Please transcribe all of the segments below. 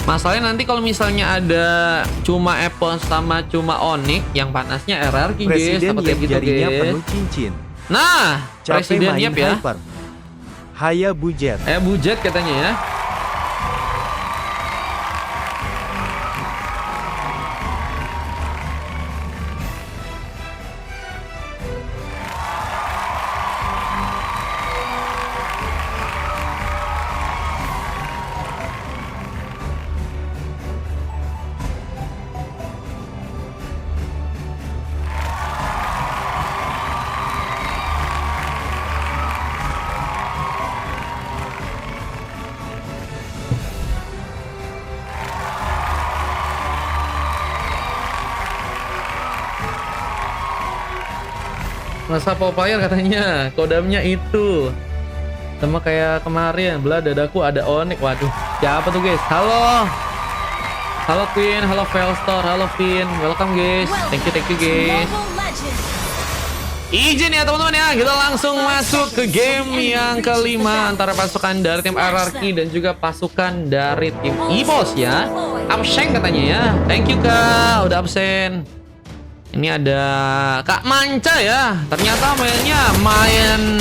Masalahnya nanti kalau misalnya ada cuma Apple sama cuma Onyx, yang panasnya RRQ guys. Presiden Takut yang kayak gitu jarinya guys. penuh cincin. Nah, Capek presiden main Yap ya. hyper. Haya Bujet. Bujet katanya ya. Masa Popeye katanya kodamnya itu sama kayak kemarin, belah dadaku ada Onyx. Waduh, siapa tuh guys? Halo Queen, halo Felstor, halo Finn, welcome guys. Thank you guys. Izin ya teman-teman ya, kita langsung masuk ke game yang kelima antara pasukan dari tim RRQ dan juga pasukan dari tim EVOS ya. Absen katanya ya. Thank you Kak, udah absen. Ini ada Kak Manca ya. Ternyata main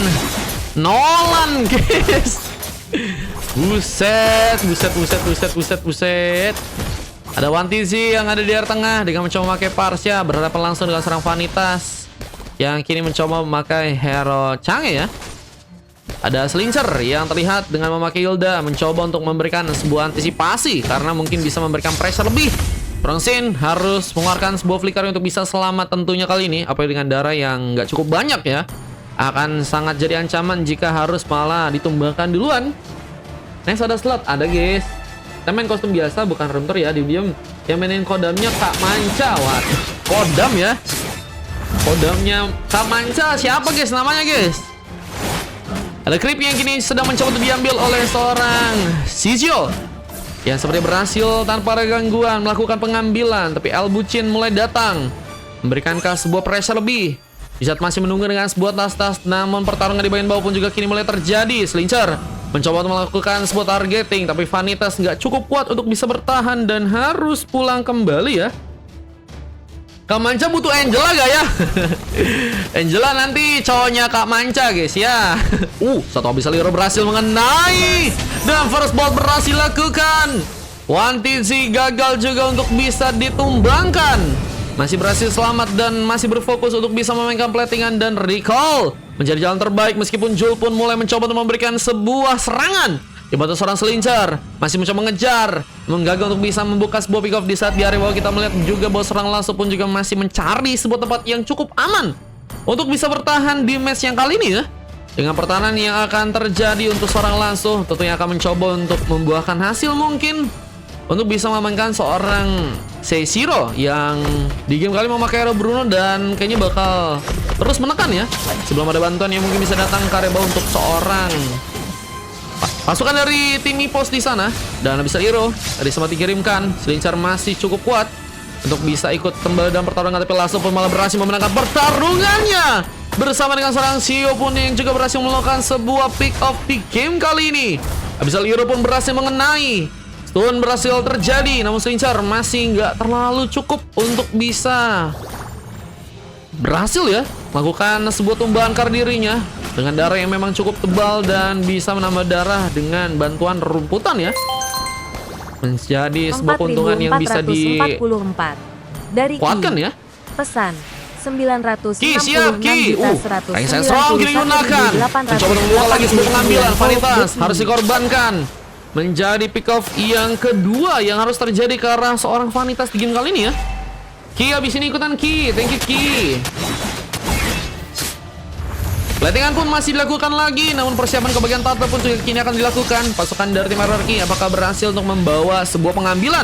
Nolan guys. Buset. Ada Wantizi yang ada di area tengah dengan mencoba memakai Parsha, berhadapan langsung dengan serang Vanitas yang kini mencoba memakai hero Chang'e ya. Ada Slincer yang terlihat dengan memakai Hilda mencoba untuk memberikan sebuah antisipasi karena mungkin bisa memberikan pressure lebih. Prongsin harus mengeluarkan sebuah flicker untuk bisa selamat tentunya kali ini. Apalagi dengan darah yang nggak cukup banyak ya, akan sangat jadi ancaman jika harus malah ditumbangkan duluan. Next ada slot, ada guys. Kita main kostum biasa bukan runter ya, diam-diam. Yang mainin kodamnya Kak Manca. Waduh, kodam ya. Kodamnya Kak Manca siapa guys namanya guys? Ada creep yang kini sedang mencoba untuk diambil oleh seorang Shizio yang seperti berhasil tanpa ada gangguan melakukan pengambilan, tapi El Bucin mulai datang memberikan sebuah pressure lebih. Di saat masih menunggu dengan sebuah tas-tas, namun pertarungan di bagian bawah pun juga kini mulai terjadi. Slincer mencoba untuk melakukan sebuah targeting, tapi Vanitas nggak cukup kuat untuk bisa bertahan dan harus pulang kembali ya. Kak Manca butuh Angela gak ya? Angela nanti cowoknya Kak Manca guys ya. Satu habis Liro berhasil mengenai dan first blood berhasil lakukan. Wantizi gagal juga untuk bisa ditumbangkan. Masih berhasil selamat dan masih berfokus untuk bisa memainkan platingan dan recall. Menjadi jalan terbaik meskipun Jul pun mulai mencoba untuk memberikan sebuah serangan. Dibantu seorang Slincer masih mencoba mengejar, menggagal untuk bisa membuka sebuah pick off. Di saat di area bawah kita melihat juga bahwa serang langsung pun juga masih mencari sebuah tempat yang cukup aman untuk bisa bertahan di match yang kali ini ya. Dengan pertahanan yang akan terjadi untuk seorang langsung tentunya akan mencoba untuk membuahkan hasil mungkin untuk bisa mengamankan seorang Seishiro yang di game kali memakai hero Bruno dan kayaknya bakal terus menekan ya sebelum ada bantuan yang mungkin bisa datang ke area bawah untuk seorang pasukan dari tim EVOS di sana. Dan bisa hero tadi sempat dikirimkan. Slincer masih cukup kuat untuk bisa ikut kembali dalam pertarungan, tapi langsung pun malah berhasil memenangkan pertarungannya bersama dengan seorang Shio pun yang juga berhasil melakukan sebuah pick off di game kali ini. Abisal hero pun berhasil mengenai, stun berhasil terjadi, namun Slincer masih nggak terlalu cukup untuk bisa berhasil ya melakukan sebuah tumbahan kar dirinya dengan darah yang memang cukup tebal dan bisa menambah darah dengan bantuan rumputan ya. Menjadi sebuah keuntungan yang bisa dikuatkan ya. Pesan 966 Ki siap Ki. Rangsel strong kini digunakan. Mencoba membuka lagi sebuah pengambilan. Vanitas harus dikorbankan. Menjadi pick off yang kedua yang harus terjadi ke arah seorang Vanitas di game kali ini ya. Ki abis ini ikutan Ki. Thank you Ki. Platingan pun masih dilakukan lagi, namun persiapan ke bagian turtle pun juga kini akan dilakukan. Pasukan dari tim RRQ apakah berhasil untuk membawa sebuah pengambilan?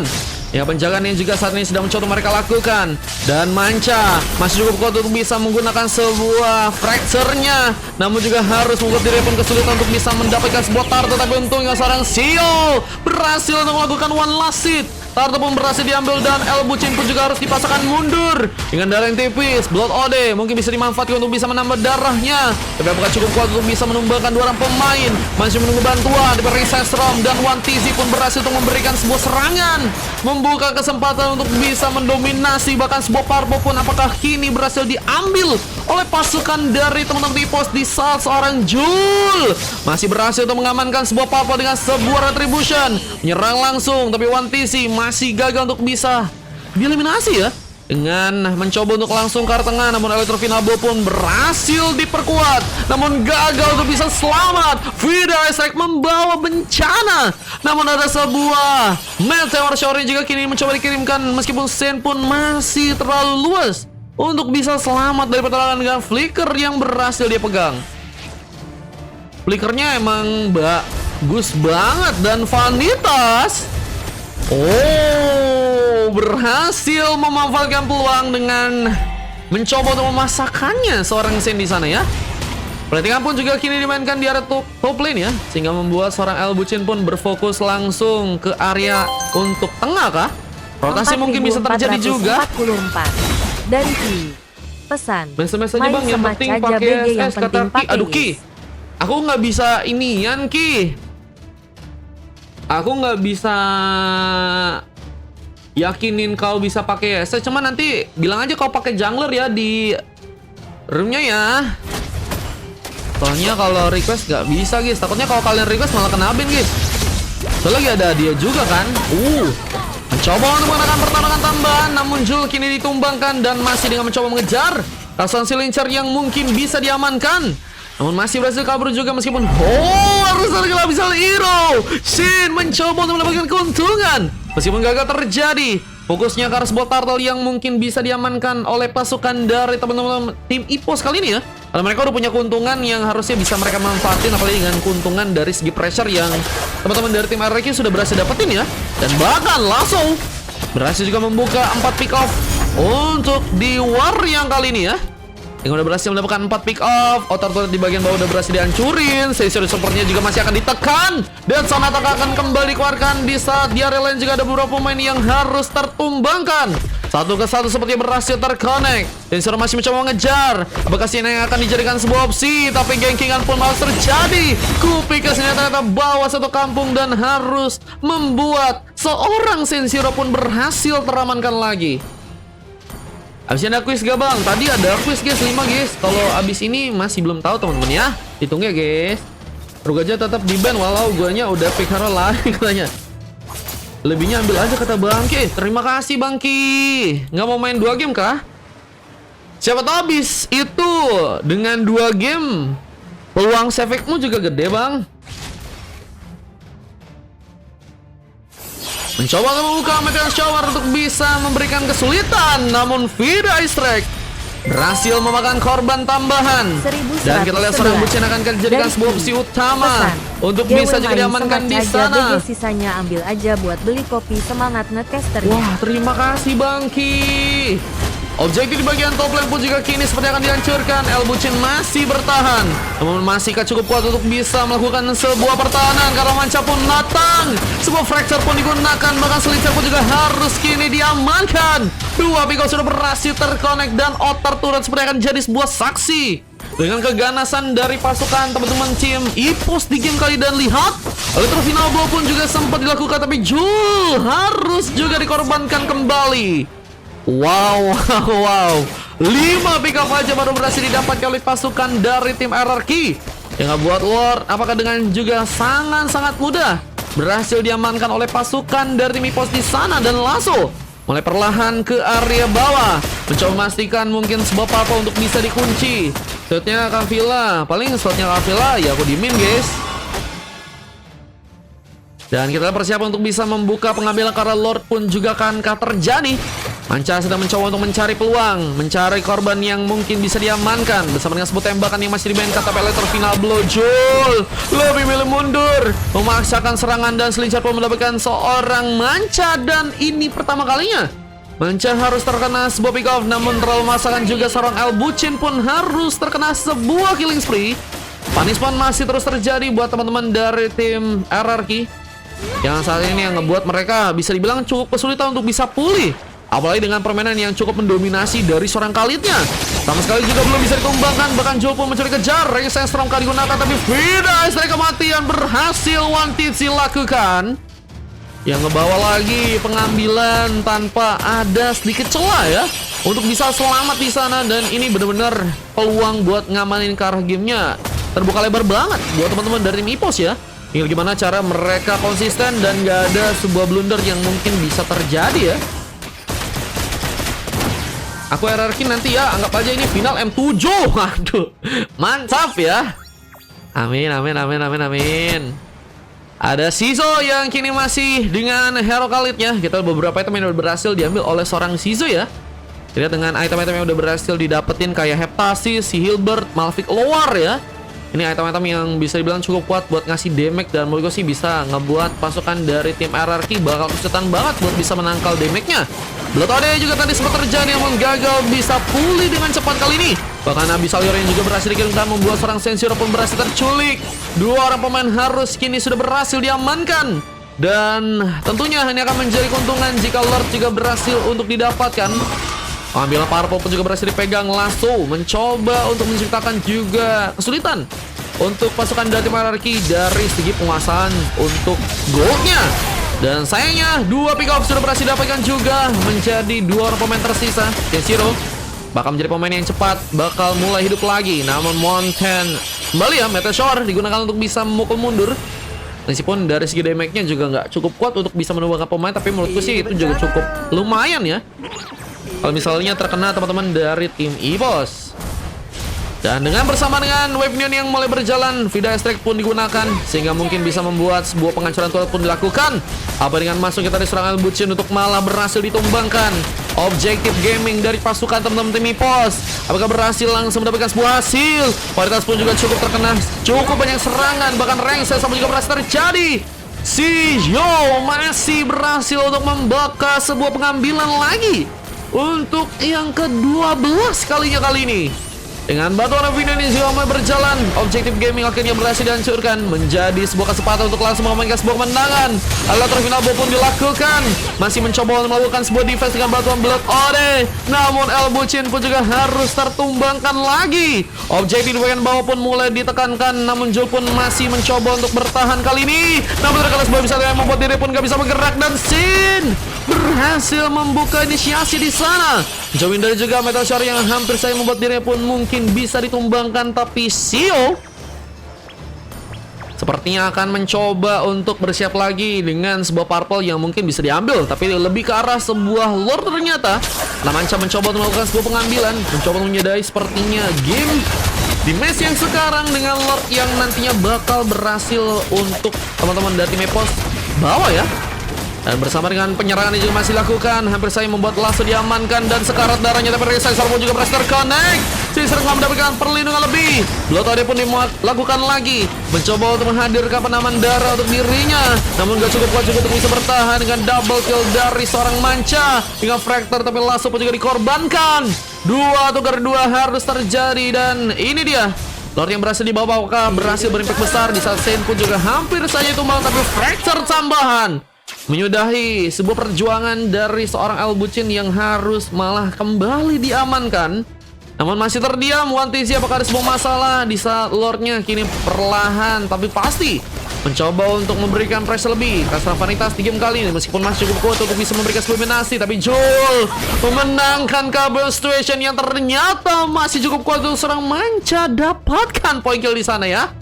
Ya, penjagaan yang juga saat ini sedang mencoba mereka lakukan. Dan Manca masih cukup kuat untuk bisa menggunakan sebuah fracture-nya, namun juga harus membuat diri pun kesulitan untuk bisa mendapatkan sebuah turtle. Tapi untungnya seorang Shio berhasil untuk melakukan one last hit. Turtle pun berhasil diambil dan El Bucin pun juga harus dipasangkan mundur. Dengan darah yang tipis, Blood Ode mungkin bisa dimanfaatkan untuk bisa menambah darahnya. Tapi apakah cukup kuat untuk bisa menumbangkan 2 orang pemain? Masih menunggu bantuan dari Sesrom dan One TZ pun berhasil untuk memberikan sebuah serangan. Membuka kesempatan untuk bisa mendominasi bahkan sebuah parbo pun apakah kini berhasil diambil oleh pasukan dari teman-teman Ipos di saat seorang Jul masih berhasil untuk mengamankan sebuah parbo dengan sebuah retribution. Menyerang langsung tapi One TZ masih gagal untuk bisa dieliminasi ya. Dengan mencoba untuk langsung ke arah tengah, namun Electrofinabo pun berhasil diperkuat. Namun gagal untuk bisa selamat. Vida Strike membawa bencana. Namun ada sebuah Meteor Shower juga kini mencoba dikirimkan. Meskipun Sen pun masih terlalu luas untuk bisa selamat dari pertarungan dengan Flicker yang berhasil dia pegang. Flickernya emang bagus banget. Dan Vanitas berhasil memanfaatkan peluang dengan mencoba untuk memasakkannya seorang Sen di sana ya. Perhatikan pun juga kini dimainkan di area top lane ya, sehingga membuat seorang El Bucin pun berfokus langsung ke area untuk tengah kah? Rotasi mungkin bisa terjadi juga. 4444 dari Ki. Pesan. Message aja bang, yang penting pakai SS kata Ki. Aduh Ki, aku nggak bisa inian Ki. Aku nggak bisa yakinin kau bisa pakai SS, cuman nanti bilang aja kau pakai jungler ya di roomnya ya. Soalnya kalau request nggak bisa guys, takutnya kalau kalian request malah kena ban guys. Soalnya lagi ada dia juga kan. Mencoba untuk menggunakan pertarungan tambahan, namun Jul kini ditumbangkan dan masih dengan mencoba mengejar Kasan Silencer yang mungkin bisa diamankan. Namun masih berhasil kabur juga meskipun harus terkena bisa hero. Shin mencoba untuk mendapatkan keuntungan meskipun gagal terjadi. Fokusnya ke arah sebuah turtle yang mungkin bisa diamankan oleh pasukan dari teman-teman tim Ipos kali ini ya. Karena mereka udah punya keuntungan yang harusnya bisa mereka manfaatin, apalagi dengan keuntungan dari segi pressure yang teman-teman dari tim RRQ sudah berhasil dapetin ya. Dan bahkan langsung berhasil juga membuka 4 pick off untuk di war yang kali ini ya. Yang udah berhasil mendapatkan 4 pick off. Outer turret di bagian bawah udah berhasil dihancurin. Seri supportnya juga masih akan ditekan. Dan Sonata akan kembali dikeluarkan di saat di area lain juga ada beberapa pemain yang harus tertumbangkan. Satu ke satu sepertinya berhasil terconnect. Dan Sero masih mencoba mengejar. Apakah sini yang akan dijadikan sebuah opsi? Tapi gengkingan pun malah terjadi. Kupikir ternyata bawa satu kampung dan harus membuat seorang Sensiro pun berhasil teramankan lagi. Abis ada quiz gak bang? Tadi ada quiz guys 5 guys. Kalau abis ini masih belum tahu teman-teman ya. Hitung ya guys. Rugaja tetap di ban walau guanya udah pick hero lari katanya. Lebihnya ambil aja kata Bangki. Terima kasih Bangki. Nggak mau main 2 game kah? Siapa tahu abis itu dengan 2 game peluang save-mu juga gede bang. Mencoba membuka Meteor Shower untuk bisa memberikan kesulitan, namun Vida Strike berhasil memakan korban tambahan. Dan kita lihat seorang Bucin akan dijadikan sebuah opsi utama untuk bisa juga diamankan di sana. Sisanya ambil aja buat beli kopi semangat ngecasternya. Wah, terima kasih Bangki. Objektif di bagian top lane pun juga kini seperti akan dihancurkan. El Bucin masih bertahan, namun masihkah cukup kuat untuk bisa melakukan sebuah pertahanan karena manca pun datang. Sebuah fracture pun digunakan, bahkan Selincer pun juga harus kini diamankan. 2 pick sudah berhasil terconnect dan outer turret seperti akan jadi sebuah saksi dengan keganasan dari pasukan teman-teman tim Ipos di game kali. Dan lihat, Electrofinabo pun juga sempat dilakukan, tapi Jul harus juga dikorbankan kembali. Wow. 5 pick up aja baru berhasil didapatkan oleh pasukan dari tim RRQ. Yang buat Lord, apakah dengan juga sangat-sangat mudah berhasil diamankan oleh pasukan dari tim Ipos di sana. Dan langsung mulai perlahan ke area bawah, mencoba memastikan mungkin sebuah apa untuk bisa dikunci. Slotnya Kavila, paling slotnya Kavila ya aku dimin guys. Dan kita persiapan untuk bisa membuka pengambilan karena Lord pun juga akankah terjadi. Manca sedang mencoba untuk mencari peluang, mencari korban yang mungkin bisa diamankan bersama dengan sebuah tembakan yang masih dimainkan. Tapi Electrofinabo Jul lebih milih mundur, memaksakan serangan dan Selincer pun mendapatkan seorang Manca. Dan ini pertama kalinya Manca harus terkena sebuah pick off, namun terlalu memaksakan juga seorang El Bucin pun harus terkena sebuah killing spree. Punishment masih terus terjadi buat teman-teman dari tim RRQ. yang saat ini yang ngebuat mereka bisa dibilang cukup kesulitan untuk bisa pulih. Apalagi dengan permainan yang cukup mendominasi dari seorang Khalidnya. Sama sekali juga belum bisa dikembangkan. Bahkan Joel pun mencuri kejar. Rekayasa yang strong kali digunakan. Tapi Vida Strike kematian berhasil One TC lakukan. Yang ngebawa lagi pengambilan tanpa ada sedikit celah ya. Untuk bisa selamat di sana. Dan ini benar-benar peluang buat ngamanin ke arah gamenya. Terbuka lebar banget buat teman-teman dari tim EPOS ya. Tinggal gimana cara mereka konsisten dan gak ada sebuah blunder yang mungkin bisa terjadi ya. Aku RRQ nanti ya, anggap aja ini final M7. Aduh, mantap ya. Amin, amin, amin, amin, amin. Ada Sizo yang kini masih dengan hero Khalid ya. Kita beberapa item yang udah berhasil diambil oleh seorang Sizo ya. Lihat dengan item-item yang udah berhasil didapetin kayak Heptasis, si Hilbert, Malphite Lower ya. Ini item-item yang bisa dibilang cukup kuat buat ngasih damage. Dan menurut gue sih bisa ngebuat pasukan dari tim RRQ bakal kesulitan banget buat bisa menangkal damage-nya. Blood Ode juga tadi sempat terjadi namun gagal bisa pulih dengan cepat kali ini. Bahkan Abyssalior yang juga berhasil dikirimkan membuat seorang Sensiro pun berhasil terculik. Dua orang pemain harus kini sudah berhasil diamankan. Dan tentunya ini akan menjadi keuntungan jika Lord juga berhasil untuk didapatkan. Pengambilan Purple pun juga berhasil dipegang. Lasso mencoba untuk menciptakan juga kesulitan untuk pasukan dari tim RRQ dari segi penguasaan untuk goldnya. Dan sayangnya dua pick off sudah berhasil didapatkan juga menjadi dua orang pemain tersisa. Kenshiro bakal menjadi pemain yang cepat, bakal mulai hidup lagi. Namun Mountain kembali ya, Meteor digunakan untuk bisa memukul mundur. Meskipun dari segi damage-nya juga nggak cukup kuat untuk bisa menumbangkan pemain, tapi menurutku sih itu juga cukup lumayan ya. Kalau misalnya terkena teman-teman dari tim EPOS. Dan dengan bersama dengan Wave Neon yang mulai berjalan, Vida Strike pun digunakan sehingga mungkin bisa membuat sebuah penghancuran turret pun dilakukan. Apa dengan masuk kita di serangan Elbuchin untuk malah berhasil ditumbangkan. Objektif gaming dari pasukan teman-teman tim EPOS. Apakah berhasil langsung mendapatkan sebuah hasil? Kualitas pun juga cukup terkena, cukup banyak serangan, bahkan rank sama juga berhasil terjadi. Si Yo masih berhasil untuk membakar sebuah pengambilan lagi untuk yang ke-12 kalinya kali ini. Dengan bantuan video ini juga mulai berjalan, objektif gaming akhirnya berhasil dihancurkan menjadi sebuah kesempatan untuk langsung memainkan sebuah kemenangan. Alat terfinal pun dilakukan, masih mencoba untuk melakukan sebuah defense dengan bantuan Blood Ode. Namun Elbuchin pun juga harus tertumbangkan lagi. Objektif di bagian bawah pun mulai ditekankan, namun Joel pun masih mencoba untuk bertahan kali ini. Namun terkadang sebuah bisa yang membuat diri pun gak bisa bergerak dan Sin berhasil membuka inisiasi di sana. Jauhin dari juga Meteor yang hampir saja membuat dirinya pun mungkin bisa ditumbangkan, tapi Sio sepertinya akan mencoba untuk bersiap lagi dengan sebuah purple yang mungkin bisa diambil, tapi lebih ke arah sebuah Lord ternyata. Lamanca mencoba untuk melakukan sebuah pengambilan, mencoba untuk menyadari sepertinya game di match yang sekarang dengan Lord yang nantinya bakal berhasil untuk teman-teman dari tim EPOS bawa ya. Dan bersama dengan penyerangan yang juga masih lakukan, hampir saja membuat Lasso diamankan dan sekarat darahnya, tapi Rekayasa pun juga berhasil terconnect. Caesar mendapatkan perlindungan lebih. Blood Ode pun dilakukan lagi, mencoba untuk menghadirkan penaman darah untuk dirinya, namun gak cukup kuat juga untuk bisa bertahan dengan double kill dari seorang Manca dengan Fractor, tapi Lasso pun juga dikorbankan. Dua tukar dua harus terjadi dan ini dia Lord yang berhasil dibawa, berhasil berimpact besar di saat Saint pun juga hampir saja tumbang, tapi Fractor tambahan menyudahi sebuah perjuangan dari seorang Elbuchin yang harus malah kembali diamankan. Namun masih terdiam One TC. Apakah ada sebuah masalah di saat Lordnya kini perlahan tapi pasti mencoba untuk memberikan pressure lebih ke Vanitas di game kali ini, meskipun masih cukup kuat untuk bisa memberikan dominasi, tapi Joel memenangkan kabel situation yang ternyata masih cukup kuat untuk seorang Manca dapatkan poin kill di sana ya.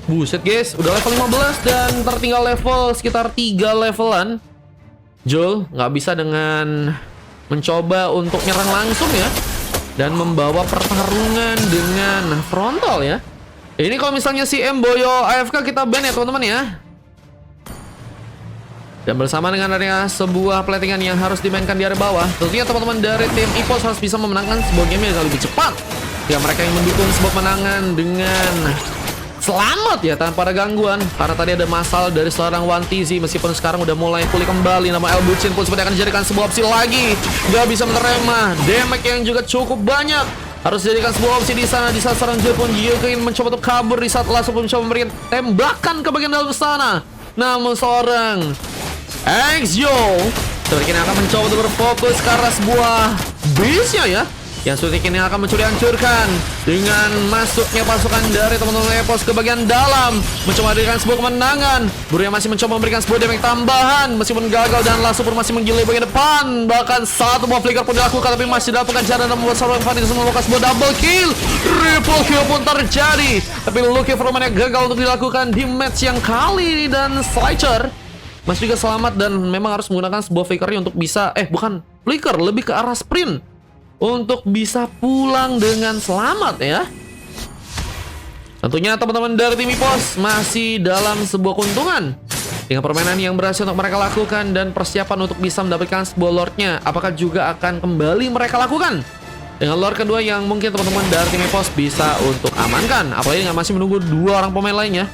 Buset guys, udah level 15 dan tertinggal level sekitar 3 levelan. Joel nggak bisa dengan mencoba untuk nyerang langsung ya, dan membawa pertarungan dengan frontal ya. Ini kalau misalnya si Mboyo AFK kita ban ya teman-teman ya. Dan bersama dengan adanya sebuah platingan yang harus dimainkan di area bawah, tentunya teman-teman dari tim EPOS harus bisa memenangkan sebuah game yang lebih cepat. Ya mereka yang mendukung sebuah kemenangan dengan selamat ya tanpa ada gangguan, karena tadi ada masalah dari seorang One TZ. Meskipun sekarang udah mulai pulih kembali, nama Elbuchin pun seperti akan dijadikan sebuah opsi lagi. Gak bisa menerima damage yang juga cukup banyak, harus dijadikan sebuah opsi di sana. Di saat seorang Joel pun juga ingin mencoba untuk kabur, di saat Lasso pun mencoba memberikan tembakan ke bagian dalam sana. Namun seorang Exio kini akan mencoba untuk berfokus ke arah sebuah base-nya ya, yang kini akan mencuri hancurkan dengan masuknya pasukan dari teman-teman Epos ke bagian dalam, mencoba memberikan sebuah kemenangan. Buruya masih mencoba memberikan sebuah damage tambahan meskipun gagal, dan langsung pun masih menggilai bagian depan. Bahkan satu buah flicker pun dilakukan tapi masih dilakukan cara dan membuat seorang Fanny melakukan sebuah double kill. Triple kill pun terjadi, tapi Lucky Froman yang gagal untuk dilakukan di match yang kali ini, dan Slicer masih juga selamat dan memang harus menggunakan sebuah flickernya untuk bisa bukan flicker, lebih ke arah sprint untuk bisa pulang dengan selamat ya. Tentunya teman-teman dari tim Epos masih dalam sebuah keuntungan dengan permainan yang berhasil untuk mereka lakukan dan persiapan untuk bisa mendapatkan sebuah Lordnya. Apakah juga akan kembali mereka lakukan dengan Lord kedua yang mungkin teman-teman dari tim Epos bisa untuk amankan, apalagi nggak masih menunggu dua orang pemain lainnya.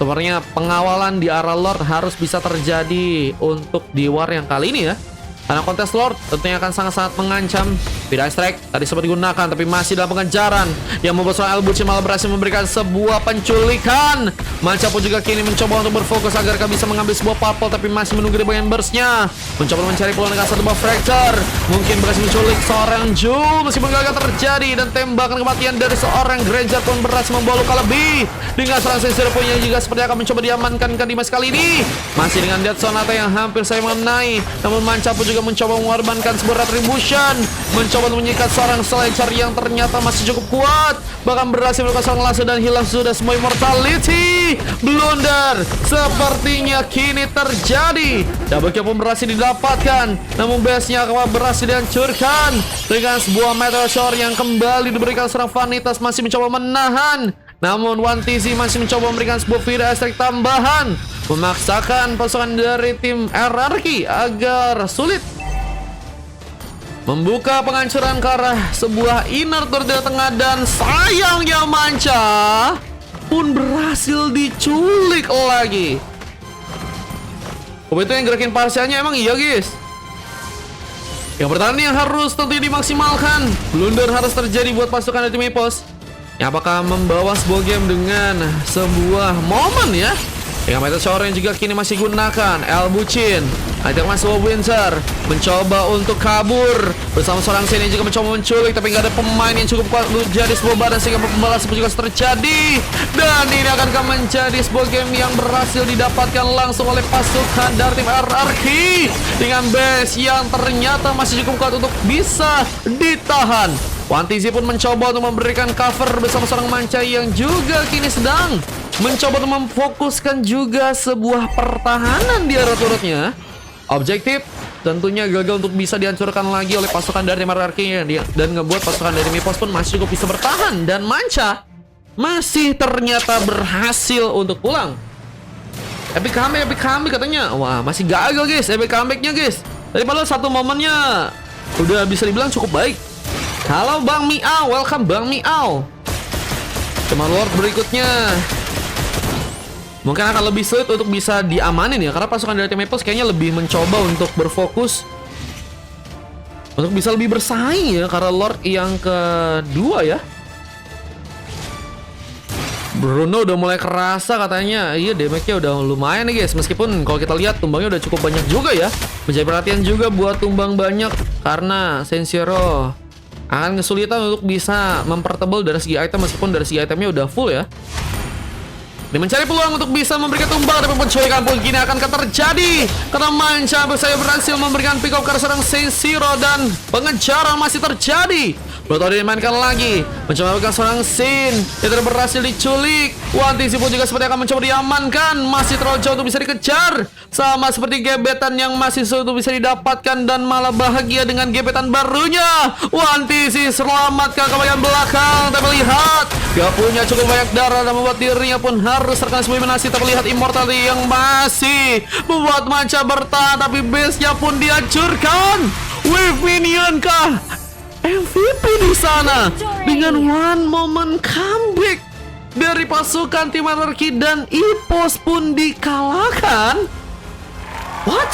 Sepertinya pengawalan di arah Lord harus bisa terjadi untuk di war yang kali ini ya, karena kontes Lord tentunya akan sangat-sangat mengancam. Vida Strike tadi sempat digunakan tapi masih dalam pengejaran, yang membuat seorang Elbuchi malah berhasil memberikan sebuah penculikan. Manca pun juga kini mencoba untuk berfokus agar bisa mengambil sebuah purple, tapi masih menunggu di bagian burstnya, mencoba mencari peluang dengan satu buah fracture. Mungkin berhasil menculik seorang Jul meskipun gagal terjadi, dan tembakan kematian dari seorang Granger pun berhasil membawa luka lebih. Dengan seorang Sensei punya juga seperti akan mencoba diamankan kan di match kali ini, masih dengan Death Sonata yang hampir saya mengenai. Namun Manca pun juga mencoba mengorbankan sebuah retribution, mencoba untuk menyikat seorang Sledger yang ternyata masih cukup kuat, bahkan berhasil melakukan seorang lasso dan hilang sudah semua immortality. Blunder sepertinya kini terjadi. Double kill pun berhasil didapatkan, namun base-nya berhasil dihancurkan dengan sebuah Meteor Shower yang kembali diberikan seorang Vanitas masih mencoba menahan. Namun 1TZ masih mencoba memberikan sebuah Vida Strike tambahan, memaksakan pasukan dari tim RRQ agar sulit membuka penghancuran ke arah sebuah inner turret di tengah, dan sayangnya Manca pun berhasil diculik lagi. Itu yang gerakin parsialnya emang iya guys. Yang pertahanan yang harus tentunya dimaksimalkan. Blunder harus terjadi buat pasukan dari tim Epos. Apakah membawa sebuah game dengan sebuah momen ya, dengan Meteor Shower yang juga kini masih gunakan. Elbuchin akhirnya sebuah Winter mencoba untuk kabur bersama seorang Shen yang juga mencoba menculik, tapi nggak ada pemain yang cukup kuat untuk jadi sebuah badan sehingga pembalasan juga terjadi. Dan ini akan menjadi sebuah game yang berhasil didapatkan langsung oleh pasukan dari tim RRQ dengan base yang ternyata masih cukup kuat untuk bisa ditahan. 1TZ pun mencoba untuk memberikan cover bersama seorang Manca yang juga kini sedang mencoba untuk memfokuskan juga sebuah pertahanan di arah turutnya. Objektif tentunya gagal untuk bisa dihancurkan lagi oleh pasukan dari RRQ dan ngebuat pasukan dari Epos pun masih cukup bisa bertahan, dan Manca masih ternyata berhasil untuk pulang. Epic comeback katanya. Wah, masih gagal guys epic comebacknya guys. Daripada satu momennya udah bisa dibilang cukup baik. Halo Bang Miao, welcome Bang Miao. Cuma Lord berikutnya mungkin akan lebih sulit untuk bisa diamanin ya, karena pasukan dari tim Epos kayaknya lebih mencoba untuk berfokus untuk bisa lebih bersaing ya, karena Lord yang kedua ya. Bruno udah mulai kerasa katanya. Iya, damage-nya udah lumayan nih guys. Meskipun kalau kita lihat tumbangnya udah cukup banyak juga ya. Menjadi perhatian juga buat tumbang banyak, karena Senshiro akan kesulitan untuk bisa mempertebal dari segi item, meskipun dari segi itemnya udah full ya. Dia mencari peluang untuk bisa memberikan tumbang, tapi penculikan pun kini akan terjadi karena Manca saya berhasil memberikan pick up ke seorang Senshiro, dan pengejaran masih terjadi. Betul dimainkan lagi, mencoba memberikan seorang Sin yang tidak berhasil diculik. 1TZ pun juga seperti akan mencoba diamankan, masih terlalu jauh untuk bisa dikejar, sama seperti gebetan yang masih sulit untuk bisa didapatkan, dan malah bahagia dengan gebetan barunya. 1TZ selamatkan ke bagian belakang, tapi lihat gak punya cukup banyak darah dan membuat dirinya pun harus terkena sebuah eliminasi. Terlihat immortality yang masih membuat Manca bertahan, tapi base-nya pun dihancurkan. Wave minion kah MVP di sana dengan one moment comeback dari pasukan tim RRQ, dan Epos pun dikalahkan. What?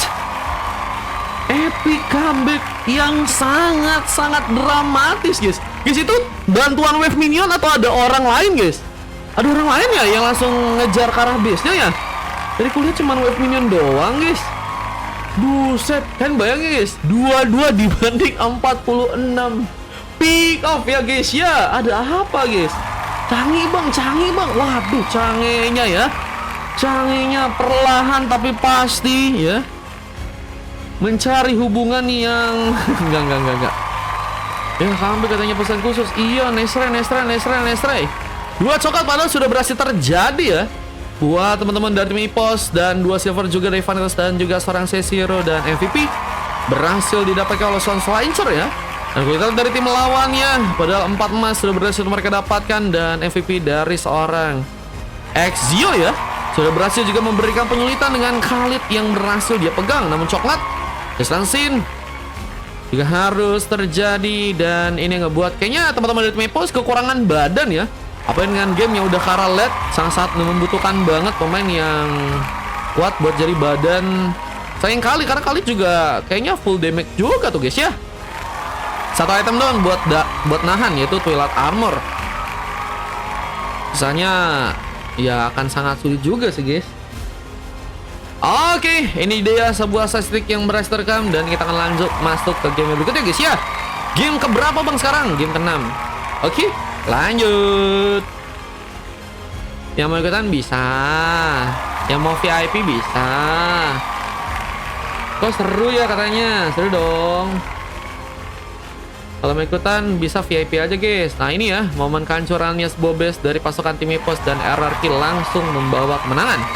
Epic comeback yang sangat-sangat dramatis guys. Guys, itu bantuan wave minion atau ada orang lain guys? Ada orang lain ya yang langsung ngejar ke arah base-nya ya? Tadi kuliah cuman wave minion doang guys. Buset, kan bayangin guys, 22 dibanding 46. Pick off ya guys ya. Ada apa guys? Canggih bang. Waduh, canggihnya ya. Canggihnya perlahan tapi pasti ya. Mencari hubungan yang enggak. Ya sampai katanya pesan khusus. Iya, Nesre. Dua coklat padahal sudah berhasil terjadi ya. Buat teman-teman dari tim EPOS dan 2 silver juga dari Vanitas dan juga seorang Cesiro dan MVP berhasil didapatkan oleh Sons Lancer ya. Dan kita lihat dari tim lawannya, padahal 4 emas sudah berhasil mereka dapatkan dan MVP dari seorang Exio ya sudah berhasil juga memberikan penyulitan dengan Khalid yang berhasil dia pegang. Namun coklat distansin juga harus terjadi dan ini ngebuat kayaknya teman-teman dari tim EPOS kekurangan badan ya. Apa dengan game yang udah Kara LED sangat-sangat membutuhkan banget pemain yang kuat buat jadi badan. Sayang kali karena Khalid juga kayaknya full damage juga tuh guys ya. Satu item doang buat nahan yaitu Twilight Armor. Sisanya ya akan sangat sulit juga sih guys. Oke, ini dia sebuah statistik yang berhasil terekam dan kita akan lanjut masuk ke game berikutnya guys ya. Game keberapa bang sekarang? Game ke-6. Oke, lanjut. Yang mau ikutan bisa, yang mau VIP bisa. Kok seru ya katanya, seru dong. Kalau mau ikutan bisa VIP aja guys. Nah ini ya momen kehancurannya sebuah base dari pasukan tim EPOS dan RRQ langsung membawa kemenangan.